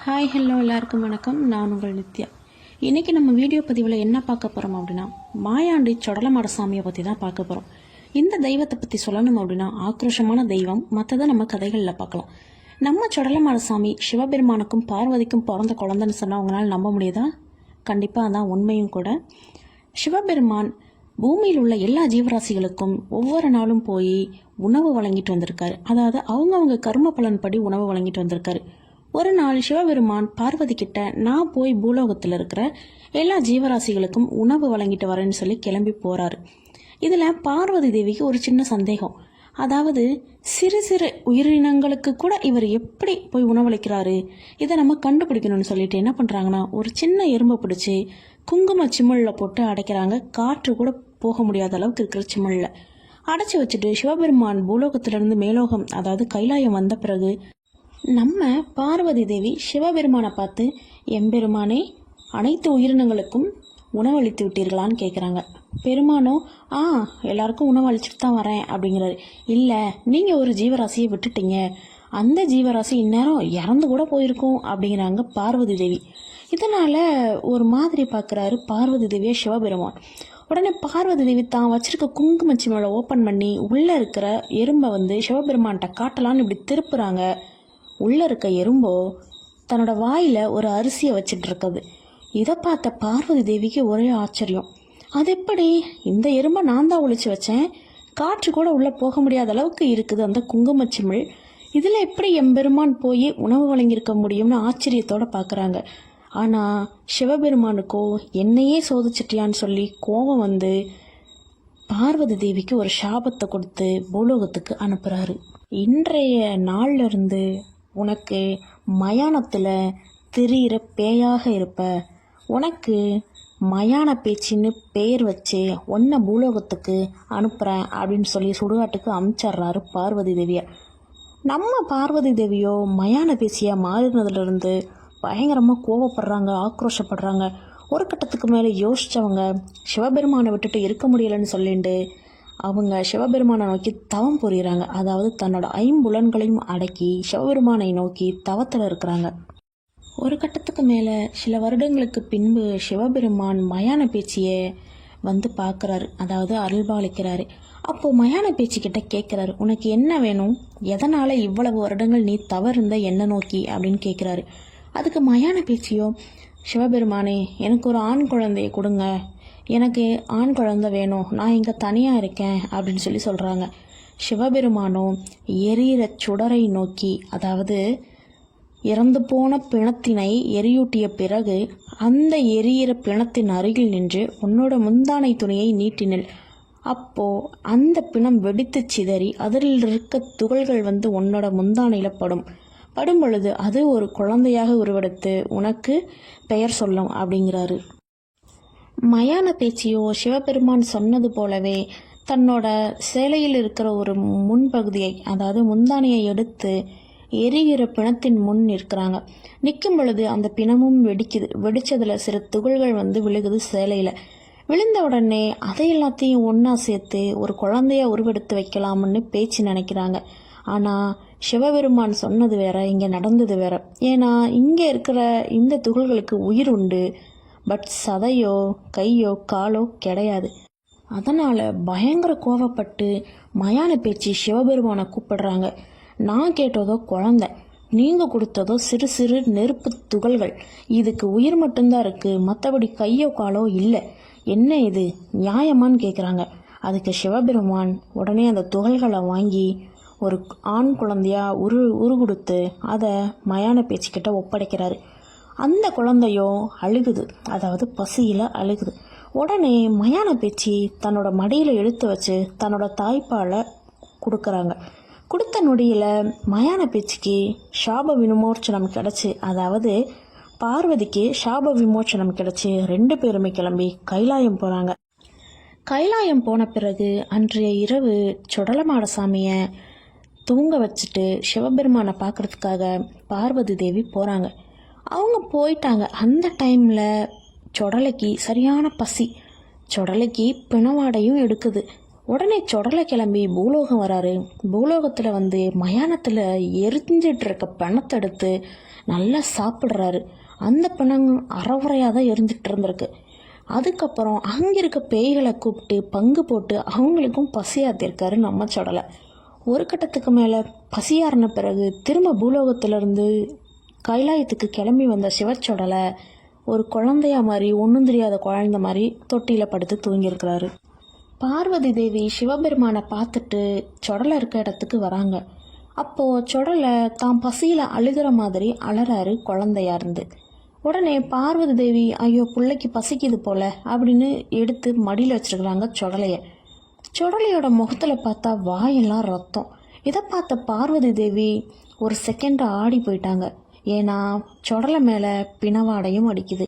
Hi hello எல்லாருக்கும் வணக்கம். நான் உங்கள் நித்யா. இன்றைக்கி நம்ம வீடியோ பதிவில் என்ன பார்க்க போகிறோம் அப்படின்னா, மாயாண்டி சொடலமாட சாமியை பற்றி தான் பார்க்க போகிறோம். இந்த தெய்வத்தை பற்றி சொல்லணும் அப்படின்னா ஆக்ரோஷமான தெய்வம். மற்றதை நம்ம கதைகளில் பார்க்கலாம். நம்ம சொடலமாட சாமி சிவபெருமானுக்கும் பார்வதிக்கும் பிறந்த குழந்தைன்னு சொன்னால் அவங்களால நம்ப முடியுதா? கண்டிப்பாக அதான் உண்மையும் கூட. சிவபெருமான் பூமியில் உள்ள எல்லா ஜீவராசிகளுக்கும் ஒவ்வொரு நாளும் போய் உணவு வழங்கிட்டு வந்திருக்காரு. அதாவது அவங்கவுங்க கர்ம பலன் படி உணவு வழங்கிட்டு வந்திருக்காரு. ஒரு நாள் சிவபெருமான் பார்வதி கிட்ட, நான் போய் பூலோகத்தில் இருக்கிற எல்லா ஜீவராசிகளுக்கும் உணவு வழங்கிட்டு வரேன்னு சொல்லி கிளம்பி போறாரு. இதில் பார்வதி தேவிக்கு ஒரு சின்ன சந்தேகம். அதாவது சிறு சிறு உயிரினங்களுக்கு கூட இவர் எப்படி போய் உணவளிக்கிறாரு, இதை நம்ம கண்டுபிடிக்கணும்னு சொல்லிட்டு என்ன பண்ணுறாங்கன்னா, ஒரு சின்ன எறும்பை பிடிச்சி குங்கும சிமிழில் போட்டு அடைக்கிறாங்க. காற்று கூட போக முடியாத அளவுக்கு இருக்கிற சிமிழில் அடைச்சி வச்சுட்டு சிவபெருமான் பூலோகத்திலிருந்து மேலோகம் அதாவது கைலாயம் வந்த பிறகு நம்ம பார்வதி தேவி சிவபெருமானை பார்த்து, எம்பெருமானே, அனைத்து உயிரினங்களுக்கும் உணவளித்து விட்டீர்களான்னு கேட்குறாங்க. பெருமானோ, எல்லாருக்கும் உணவு அளிச்சுட்டு தான் வரேன் அப்படிங்கிறாரு. இல்லை, நீங்கள் ஒரு ஜீவராசியை விட்டுட்டீங்க, அந்த ஜீவராசி இந்நேரம் இறந்து கூட போயிருக்கும் அப்படிங்கிறாங்க பார்வதி தேவி. இதனால் ஒரு மாதிரி பார்க்குறாரு பார்வதி தேவியை சிவபெருமான். உடனே பார்வதி தேவி தான் வச்சிருக்க குங்குமச்சி மேலே ஓப்பன் பண்ணி உள்ளே இருக்கிற எறும்பை சிவபெருமான்கிட்ட காட்டலான்னு இப்படி திருப்புறாங்க. உள்ளே இருக்க எறும்போ தன்னோட வாயில் ஒரு அரிசியை வச்சுட்டு இருக்குது. இதை பார்த்த பார்வதி தேவிக்கு ஒரே ஆச்சரியம். அது எப்படி, இந்த எறும்பை நான் தான் ஒழிச்சு வச்சேன், காற்று கூட உள்ளே போக முடியாத அளவுக்கு இருக்குது அந்த குங்குமச்சிமிழ், இதில் எப்படி எம்பெருமான் போய் உணவு வழங்கியிருக்க முடியும்னு ஆச்சரியத்தோடு பார்க்குறாங்க. ஆனால் சிவபெருமானுக்கோ என்னையே சோதிச்சிட்டியான்னு சொல்லி கோபம் பார்வதி தேவிக்கு ஒரு சாபத்தை கொடுத்து பூலோகத்துக்கு அனுப்புகிறாரு. இன்றைய நாள்லேருந்து உனக்கு மயானத்தில் திரியிற பேயாக இருப்ப, உனக்கு மயான பேச்சின்னு பேர் வச்சு ஒன்றை பூலோகத்துக்கு அனுப்புகிறேன் அப்படின்னு சொல்லி சுடுகாட்டுக்கு அனுப்பிச்சிட்றாரு பார்வதி தேவியை. நம்ம பார்வதி தேவியோ மயான பேச்சியாக மாறினதுலேருந்து பயங்கரமாக கோவப்படுறாங்க, ஆக்ரோஷப்படுறாங்க. ஒரு கட்டத்துக்கு மேலே யோசித்தவங்க சிவபெருமானை விட்டுட்டு இருக்க முடியலைன்னு சொல்லிட்டு அவங்க சிவபெருமானை நோக்கி தவம் புரிகிறாங்க. அதாவது தன்னோட ஐம்புலன்களையும் அடக்கி சிவபெருமானை நோக்கி தவத்தில் இருக்கிறாங்க. ஒரு கட்டத்துக்கு மேலே சில வருடங்களுக்கு பின்பு சிவபெருமான் மயான பேச்சியை பார்க்குறாரு, அதாவது அருள்பாலிக்கிறாரு. அப்போது மயான பேச்சிக்கிட்ட கேட்குறாரு, உனக்கு என்ன வேணும், எதனால் இவ்வளவு வருடங்கள் நீ தவறுந்த என்ன நோக்கி அப்படின்னு கேட்குறாரு. அதுக்கு மயான பேச்சியோ, சிவபெருமானே, எனக்கு ஒரு ஆண் குழந்தையை கொடுங்க, எனக்கு ஆண் குழந்தை வேணும், நான் இங்கே தனியாக இருக்கேன் அப்படின்னு சொல்லி சொல்கிறாங்க. சிவபெருமானோ எரியிற சுடரை நோக்கி, அதாவது இறந்து போன பிணத்தினை எரியூட்டிய பிறகு அந்த எரியிற பிணத்தின் அருகில் நின்று உன்னோட முந்தானை துணியை நீட்டினில், அப்போது அந்த பிணம் வெடித்து சிதறி அதில் இருக்க துகள்கள் உன்னோட முந்தானையில் படும் பொழுது அது ஒரு குழந்தையாக உருவெடுத்து உனக்கு பெயர் சொல்லும் அப்படிங்கிறாரு. மயான பேச்சியோ சிவபெருமான் சொன்னது போலவே தன்னோட சேலையில் இருக்கிற ஒரு முன்பகுதியை, அதாவது முந்தானையை எடுத்து எரிகிற பிணத்தின் முன் நிற்கிறாங்க. நிற்கும் பொழுது அந்த பிணமும் வெடிக்குது. வெடிச்சதில் சில துகள்கள் விழுகுது சேலையில். விழுந்த உடனே அதை எல்லாத்தையும் ஒன்றா சேர்த்து ஒரு குழந்தைய உருவெடுத்து வைக்கலாம்னு பேச்சு நினைக்கிறாங்க. ஆனால் சிவபெருமான் சொன்னது வேற, இங்கே நடந்தது வேற. ஏன்னா இங்கே இருக்கிற இந்த துகள்களுக்கு உயிர் உண்டு, பட் சதையோ கையோ காலோ கிடையாது. அதனால் பயங்கர கோவப்பட்டு மயான பேச்சு சிவபெருமானை கூப்பிடுறாங்க. நான் கேட்டதோ குழந்தை, நீங்கள் கொடுத்ததோ சிறு சிறு நெருப்பு துகள்கள், இதுக்கு உயிர் மட்டும்தான் இருக்குது, மற்றபடி கையோ காலோ இல்லை, என்ன இது நியாயமான்னு கேட்குறாங்க. அதுக்கு சிவபெருமான் உடனே அந்த துகள்களை வாங்கி ஒரு ஆண் குழந்தையா உருகுடுத்து அதை மயான பேச்சுக்கிட்ட ஒப்படைக்கிறாரு. அந்த குழந்தையோ அழுகுது, அதாவது பசியில் அழுகுது. உடனே மயான பேச்சு தன்னோட மடியில் எடுத்து வச்சு தன்னோட தாய்ப்பாலை கொடுக்குறாங்க. கொடுத்த நொடியில் மயான பேச்சுக்கு சாப விமோச்சனம் கிடச்சி, அதாவது பார்வதிக்கு சாப விமோச்சனம் கிடச்சி 2 பேருமே கிளம்பி கைலாயம் போகிறாங்க. கைலாயம் போன பிறகு அன்றைய இரவு சொடலமாட சாமியை தூங்க வச்சுட்டு சிவபெருமானை பார்க்குறதுக்காக பார்வதி தேவி போகிறாங்க. அவங்க போயிட்டாங்க. அந்த டைமில் சொடலைக்கு சரியான பசி, சொடலைக்கு பிணவாடையும் எடுக்குது. உடனே சொடலை கிளம்பி பூலோகம் வராரு. பூலோகத்தில் வந்து மயானத்தில் எரிஞ்சிட்டு இருக்க பிணத்தை எடுத்து நல்லா சாப்பிட்றாரு. அந்த பிணம் அறவுறையாக தான் எரிஞ்சிட்டு இருந்திருக்கு. அதுக்கப்புறம் அங்கே இருக்க பேய்களை கூப்பிட்டு பங்கு போட்டு அவங்களுக்கும் பசியாத்திருக்காரு நம்ம சொடலை. ஒரு கட்டத்துக்கு மேலே பசியாறின பிறகு திரும்ப பூலோகத்திலேருந்து கைலாயத்துக்கு கிளம்பி வந்த சிவச்சொடலை ஒரு குழந்தையா மாதிரி, ஒன்றும் தெரியாத குழந்தை மாதிரி தொட்டியில் படுத்து தூங்கியிருக்கிறாரு. பார்வதி தேவி சிவபெருமானை பார்த்துட்டு சொடலை இருக்க இடத்துக்கு வராங்க. அப்போது சொடலை தான் பசியில் அழுகிற மாதிரி அலறாரு குழந்தையா இருந்து. உடனே பார்வதி தேவி, ஐயோ பிள்ளைக்கு பசிக்குது போல அப்படின்னு எடுத்து மடியில் வச்சிருக்கிறாங்க சொடலையை. சொடலையோட முகத்தில் பார்த்தா வாயெல்லாம் ரத்தம். இதை பார்த்த பார்வதி தேவி ஒரு செகண்ட் ஆடி போயிட்டாங்க. ஏன்னா சொடலை மேலே பிணவாடையும் அடிக்குது.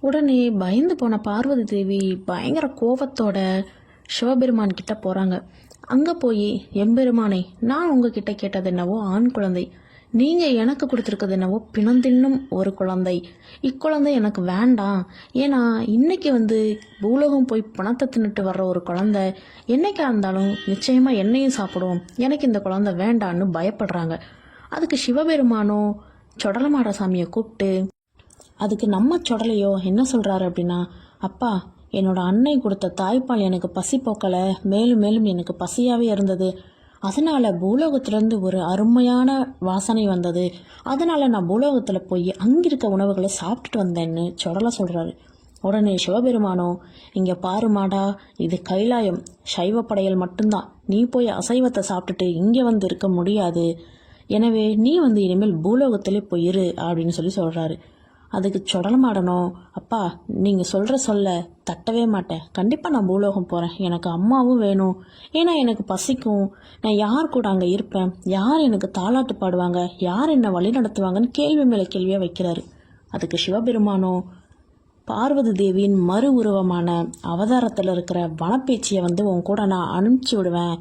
உடனே பயந்து போன பார்வதி தேவி பயங்கர கோபத்தோட சிவபெருமான் கிட்ட போகிறாங்க. அங்கே போய், எம்பெருமானே, நான் உங்ககிட்ட கேட்டது என்னவோ ஆண் குழந்தை, நீங்கள் எனக்கு கொடுத்துருக்கிறது என்னவோ பிணந்தின்னும் ஒரு குழந்தை. இக்குழந்தை எனக்கு வேண்டாம். ஏன்னா இன்னைக்கு வந்து பூலோகம் போய் பணத்தை தின்னுட்டு வர்ற ஒரு குழந்தை என்னைக்கா இருந்தாலும் நிச்சயமாக என்னையும் சாப்பிடும். எனக்கு இந்த குழந்தை வேண்டான்னு பயப்படுறாங்க. அதுக்கு சிவபெருமானோ சொடலமாட சாமியை கூப்பிட்டு, அதுக்கு நம்ம சொடலையோ என்ன சொல்கிறாரு அப்படின்னா, அப்பா, என்னோட அன்னை கொடுத்த தாய்ப்பால் எனக்கு பசி போக்கலை, மேலும் மேலும் எனக்கு பசியாகவே இருந்தது. அதனால் பூலோகத்திலேருந்து ஒரு அருமையான வாசனை வந்தது. அதனால் நான் பூலோகத்தில் போய் அங்கிருக்க உணவுகளை சாப்பிட்டுட்டு வந்தேன்னு சொடலை சொல்கிறாரு. உடனே சிவபெருமானோ, இங்கே பாருமாடா, இது கைலாயம், சைவ படையல் மட்டும்தான். நீ போய் அசைவத்தை சாப்பிட்டுட்டு இங்கே வந்து இருக்க முடியாது. எனவே நீ வந்து இனிமேல் பூலோகத்திலே போயிரு அப்படின்னு சொல்கிறாரு. அதுக்கு சொடலமாடணும், அப்பா, நீங்கள் சொல்கிற சொல்ல தட்டவே மாட்டேன். கண்டிப்பாக நான் பூலோகம் போகிறேன். எனக்கு அம்மாவும் வேணும். ஏன்னா எனக்கு பசிக்கும். நான் யார் கூட அங்கே இருப்பேன்? யார் எனக்கு தாலாட்டு பாடுவாங்க? யார் என்னை வழி நடத்துவாங்கன்னு கேள்வி மேலே கேள்வியாக வைக்கிறாரு. அதுக்கு சிவபெருமானோ, பார்வதி தேவியின் மறு உருவமான அவதாரத்தில் இருக்கிற வனப்பேச்சியை வந்து உன் கூட நான் அனுப்பிச்சி விடுவேன்.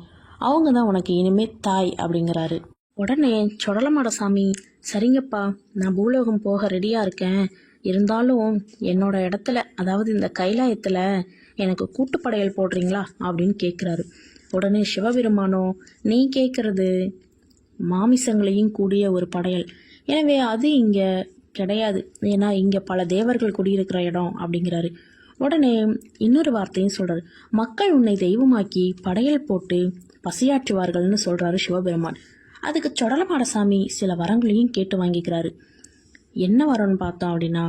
அவங்க தான் உனக்கு இனிமே தாய் அப்படிங்கிறாரு. உடனே சொடலமாட சாமி, சரிங்கப்பா, நான் பூலோகம் போக ரெடியாக இருக்கேன். இருந்தாலும் என்னோட இடத்துல, அதாவது இந்த கைலாயத்தில் எனக்கு கூட்டுப்படையல் போடுறீங்களா அப்படின்னு கேட்குறாரு. உடனே சிவபெருமானோ, நீ கேட்குறது மாமிசங்களையும் கூடிய ஒரு படையல். எனவே அது இங்கே கிடையாது. ஏன்னா இங்கே பல தேவர்கள் குடியிருக்கிற இடம் அப்படிங்கிறாரு. உடனே இன்னொரு வார்த்தையும் சொல்கிறார். மக்கள் உன்னை தெய்வமாக்கி படையல் போட்டு பசியாற்றுவார்கள்னு சொல்கிறாரு சிவபெருமான். அதுக்கு சொடலமாடசாமி சில வரங்களையும் கேட்டு வாங்கிக்கிறாரு. என்ன வரம்னு பார்த்தோம் அப்படின்னா,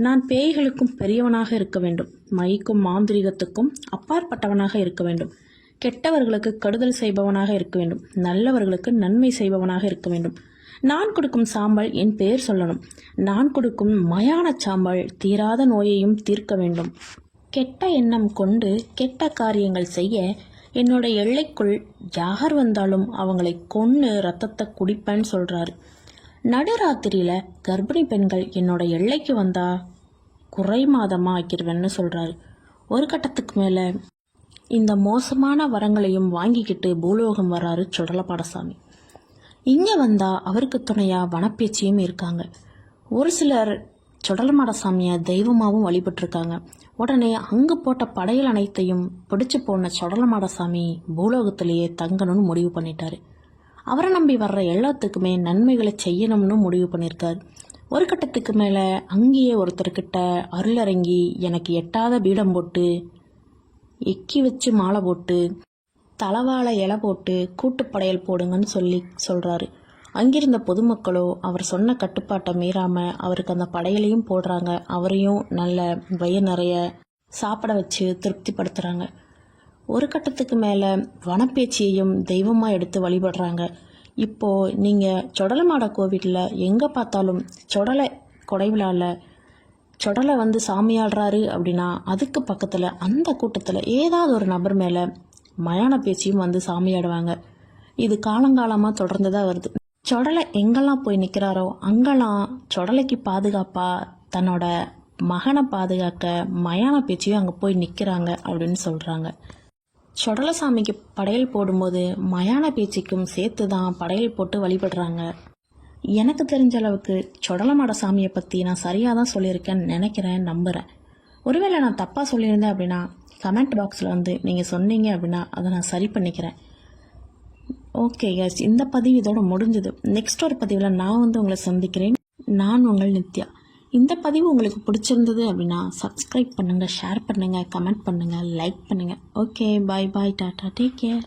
நான் பேய்களுக்கும் பெரியவனாக இருக்க வேண்டும், மைக்கும் மாந்திரிகத்துக்கும் அப்பாற்பட்டவனாக இருக்க வேண்டும், கெட்டவர்களுக்கு கெடுதல் செய்பவனாக இருக்க வேண்டும், நல்லவர்களுக்கு நன்மை செய்பவனாக இருக்க வேண்டும், நான் கொடுக்கும் சாம்பல் என் பெயர் சொல்லணும், நான் கொடுக்கும் மயான சாம்பல் தீராத நோயையும் தீர்க்க வேண்டும், கெட்ட எண்ணம் கொண்டு கெட்ட காரியங்கள் செய்ய என்னோட எல்லைக்குள் யார் வந்தாலும் அவங்களை கொன்று ரத்தத்தை குடிப்பேன்னு சொல்கிறாரு. நடுராத்திரியில் கர்ப்பிணி பெண்கள் என்னோட எல்லைக்கு வந்தால் குறை மாதமாக ஆக்கிடுவேன்னு சொல்கிறாரு. ஒரு கட்டத்துக்கு மேலே இந்த மோசமான வரங்களையும் வாங்கிக்கிட்டு பூலோகம் வராரு சொடலப்பாடசாமி. இங்கே வந்தால் அவருக்கு துணையாக வனப்பேச்சியும் இருக்காங்க. ஒரு சிலர் சொடலமாடசாமியை தெய்வமாகவும் வழிபட்டிருக்காங்க. உடனே அங்கு போட்ட படையல் அனைத்தையும் பிடிச்சு போன சொடலமாடசாமி பூலோகத்திலேயே தங்கணும்னு முடிவு பண்ணிட்டாரு. அவரை நம்பி வர்ற எல்லாத்துக்குமே நன்மைகளை செய்யணும்னு முடிவு பண்ணியிருக்காரு. ஒரு கட்டத்துக்கு மேலே அங்கேயே ஒருத்தர்கிட்ட அருளரங்கி எனக்கு எட்டாத பீடம் போட்டு எக்கி வச்சு மாலை போட்டு தலவாழை இலை போட்டு கூட்டுப்படையல் போடுங்கன்னு சொல்கிறாரு. அங்கிருந்த பொதுமக்களோ அவர் சொன்ன கட்டுப்பாட்டை மீறாமல் அவருக்கு அந்த படையலையும் போடுறாங்க. அவரையும் நல்ல வயிறு நிறைய சாப்பிட வச்சு திருப்திப்படுத்துகிறாங்க. ஒரு கட்டத்துக்கு மேலே வனப்பேச்சியையும் தெய்வமாக எடுத்து வழிபடுறாங்க. இப்போது நீங்கள் சொடலமாட கோவிலில் எங்கே பார்த்தாலும் சொடலை கொடை விழாவில் சொடலை வந்து சாமியாடுறாரு அப்படின்னா அதுக்கு பக்கத்தில் அந்த கூட்டத்தில் ஏதாவது ஒரு நபர் மேலே மயான பேச்சியும் வந்து சாமியாடுவாங்க. இது காலங்காலமாக தொடர்ந்து தான் வருது. சொடலை எங்கெல்லாம் போய் நிற்கிறாரோ அங்கெல்லாம் சொடலைக்கு பாதுகாப்பாக தன்னோட மகனை பாதுகாக்க மயான பேச்சியும் அங்கே போய் நிற்கிறாங்க அப்படின்னு சொல்கிறாங்க. சொடலசாமிக்கு படையல் போடும்போது மயான பேச்சிக்கும் சேர்த்து தான் படையல் போட்டு வழிபடுறாங்க. எனக்கு தெரிஞ்ச அளவுக்கு சொடலமாட சாமியை பற்றி நான் சரியாக தான் சொல்லியிருக்கேன்னு நினைக்கிறேன், நம்புகிறேன். ஒருவேளை நான் தப்பாக சொல்லியிருந்தேன் அப்படின்னா கமெண்ட் பாக்ஸில் வந்து நீங்கள் சொன்னீங்க அப்படின்னா அதை நான் சரி பண்ணிக்கிறேன். ஓகே கைஸ், இந்த பதிவு இதோட முடிஞ்சது. நெக்ஸ்ட் ஒரு பதிவில் நான் வந்து உங்களை சந்திக்கிறேன். நான் உங்கள் நித்யா. இந்த பதிவு உங்களுக்கு பிடிச்சிருந்தது அப்படின்னா சப்ஸ்கிரைப் பண்ணுங்கள், ஷேர் பண்ணுங்கள், கமெண்ட் பண்ணுங்கள், லைக் பண்ணுங்கள். ஓகே, பாய் பாய், டாட்டா, டேக் கேர்.